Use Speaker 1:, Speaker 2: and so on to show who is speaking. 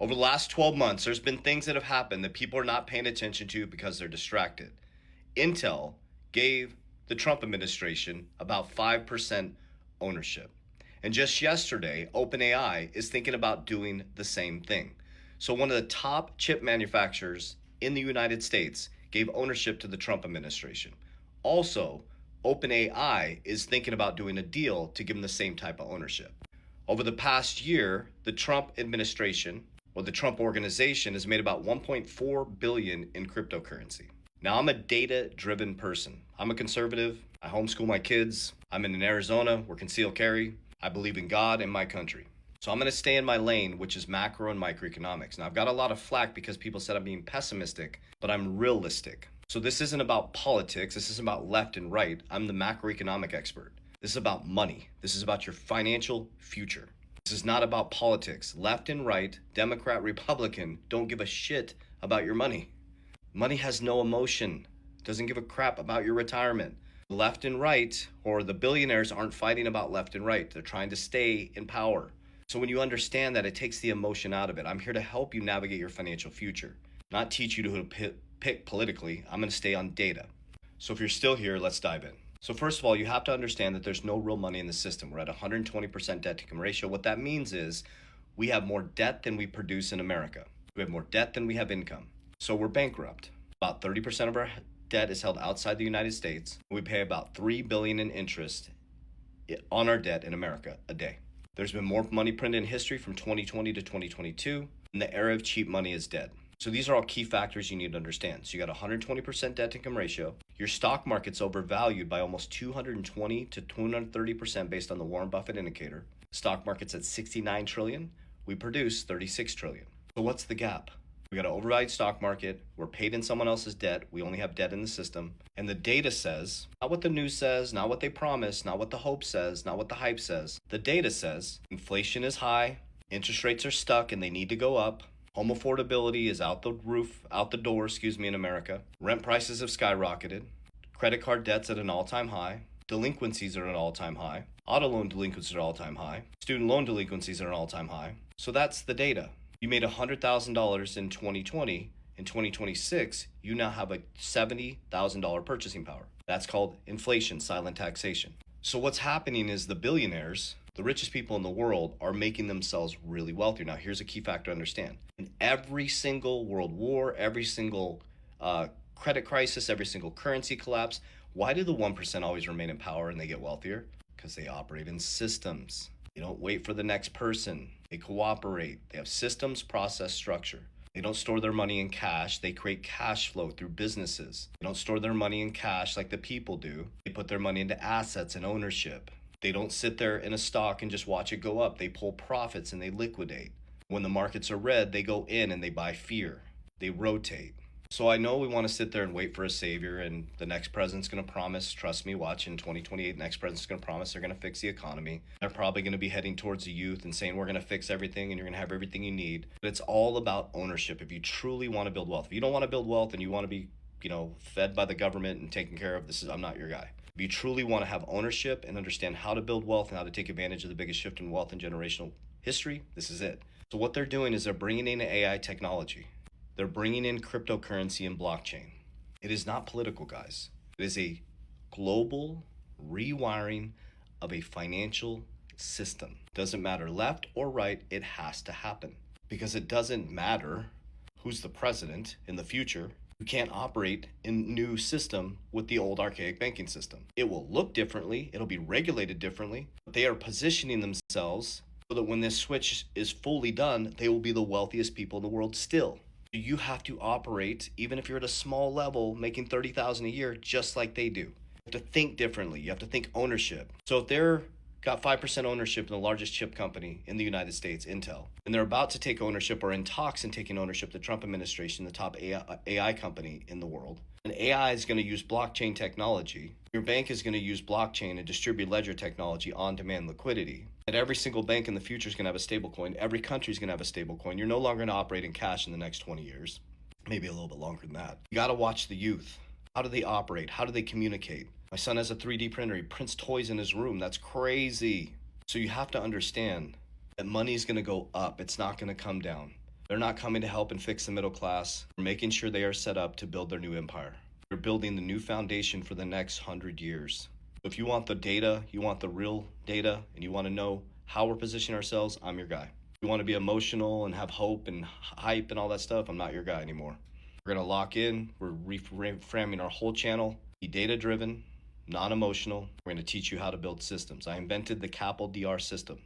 Speaker 1: Over the last 12 months, there's been things that have happened that people are not paying attention to because they're distracted. Intel gave the Trump administration about 5% ownership. And just yesterday, OpenAI is thinking about doing the same thing. So one of the top chip manufacturers in the United States gave ownership to the Trump administration. Also, OpenAI is thinking about doing a deal to give them the same type of ownership. Over the past year, the Trump administration or the Trump organization has made about 1.4 billion in cryptocurrency. Now, I'm a data-driven person. I'm a conservative. I homeschool my kids. I'm in Arizona. We're concealed carry. I believe in God and my country. So I'm going to stay in my lane, which is macro and microeconomics. Now, I've got a lot of flack because people said I'm being pessimistic, but I'm realistic. So this isn't about politics. This isn't about left and right. I'm the macroeconomic expert. This is about money. This is about your financial future. This is not about politics. Left and right, Democrat, Republican, don't give a shit about your money. Money has no emotion, doesn't give a crap about your retirement. Left and right, or the billionaires aren't fighting about left and right. They're trying to stay in power. So when you understand that, it takes the emotion out of it. I'm here to help you navigate your financial future, not teach you who to pick politically. I'm going to stay on data. So if you're still here, let's dive in. So first of all, you have to understand that there's no real money in the system. We're at 120% debt to income ratio. What that means is we have more debt than we produce in America. We have more debt than we have income. So we're bankrupt. About 30% of our debt is held outside the United States. We pay about $3 billion in interest on our debt in America a day. There's been more money printed in history from 2020 to 2022, and the era of cheap money is dead. So these are all key factors you need to understand. So you got 120% debt to income ratio. Your stock market's overvalued by almost 220 to 230% based on the Warren Buffett indicator. Stock market's at 69 trillion. We produce 36 trillion. So what's the gap? We got an overvalued stock market. We're paid in someone else's debt. We only have debt in the system. And the data says, not what the news says, not what they promise, not what the hope says, not what the hype says. The data says inflation is high, interest rates are stuck and they need to go up. Home affordability is out the door, in America. Rent prices have skyrocketed. Credit card debt's at an all-time high. Delinquencies are at an all-time high. Auto loan delinquencies are at an all-time high. Student loan delinquencies are at an all-time high. So that's the data. You made $100,000 in 2020. In 2026, you now have a $70,000 purchasing power. That's called inflation, silent taxation. So what's happening is the billionaires, the richest people in the world, are making themselves really wealthy. Now, here's a key factor to understand. In every single world war, every single credit crisis, every single currency collapse, why do the 1% always remain in power and they get wealthier? Because they operate in systems. They don't wait for the next person. They cooperate. They have systems, process, structure. They don't store their money in cash. They create cash flow through businesses. They don't store their money in cash like the people do. They put their money into assets and ownership. They don't sit there in a stock and just watch it go up. They pull profits and they liquidate. When the markets are red, they go in and they buy fear. They rotate. So I know we want to sit there and wait for a savior and the next president's going to promise, trust me, watch in 2028, next president's going to promise they're going to fix the economy. They're probably going to be heading towards the youth and saying we're going to fix everything and you're going to have everything you need. But it's all about ownership. If you truly want to build wealth, if you don't want to build wealth and you want to be, fed by the government and taken care of, I'm not your guy. If you truly want to have ownership and understand how to build wealth and how to take advantage of the biggest shift in wealth in generational history, this is it. So what they're doing is they're bringing in AI technology. They're bringing in cryptocurrency and blockchain. It is not political, guys. It is a global rewiring of a financial system. Doesn't matter left or right, it has to happen. Because it doesn't matter who's the president in the future. You can't operate in a new system with the old archaic banking system. It will look differently. It'll be regulated differently. But they are positioning themselves so that when this switch is fully done, they will be the wealthiest people in the world still. You have to operate, even if you're at a small level, making $30,000 a year, just like they do. You have to think differently. You have to think ownership. So if they're got 5% ownership in the largest chip company in the United States, Intel, and they're about to take ownership or in talks and taking ownership, the Trump administration, the top AI company in the world, and AI is going to use blockchain technology. Your bank is going to use blockchain and distributed ledger technology on-demand liquidity. And every single bank in the future is going to have a stable coin. Every country is going to have a stable coin. You're no longer going to operate in cash in the next 20 years, maybe a little bit longer than that. You got to watch the youth. How do they operate? How do they communicate? My son has a 3D printer. He prints toys in his room. That's crazy. So you have to understand that money is going to go up. It's not going to come down. They're not coming to help and fix the middle class. We're making sure they are set up to build their new empire. We're building the new foundation for the next 100 years. If you want the data, you want the real data, and you want to know how we're positioning ourselves, I'm your guy. If you want to be emotional and have hope and hype and all that stuff, I'm not your guy anymore. We're going to lock in. We're reframing our whole channel. Be data-driven, non-emotional. We're going to teach you how to build systems. I invented the Capel DR system.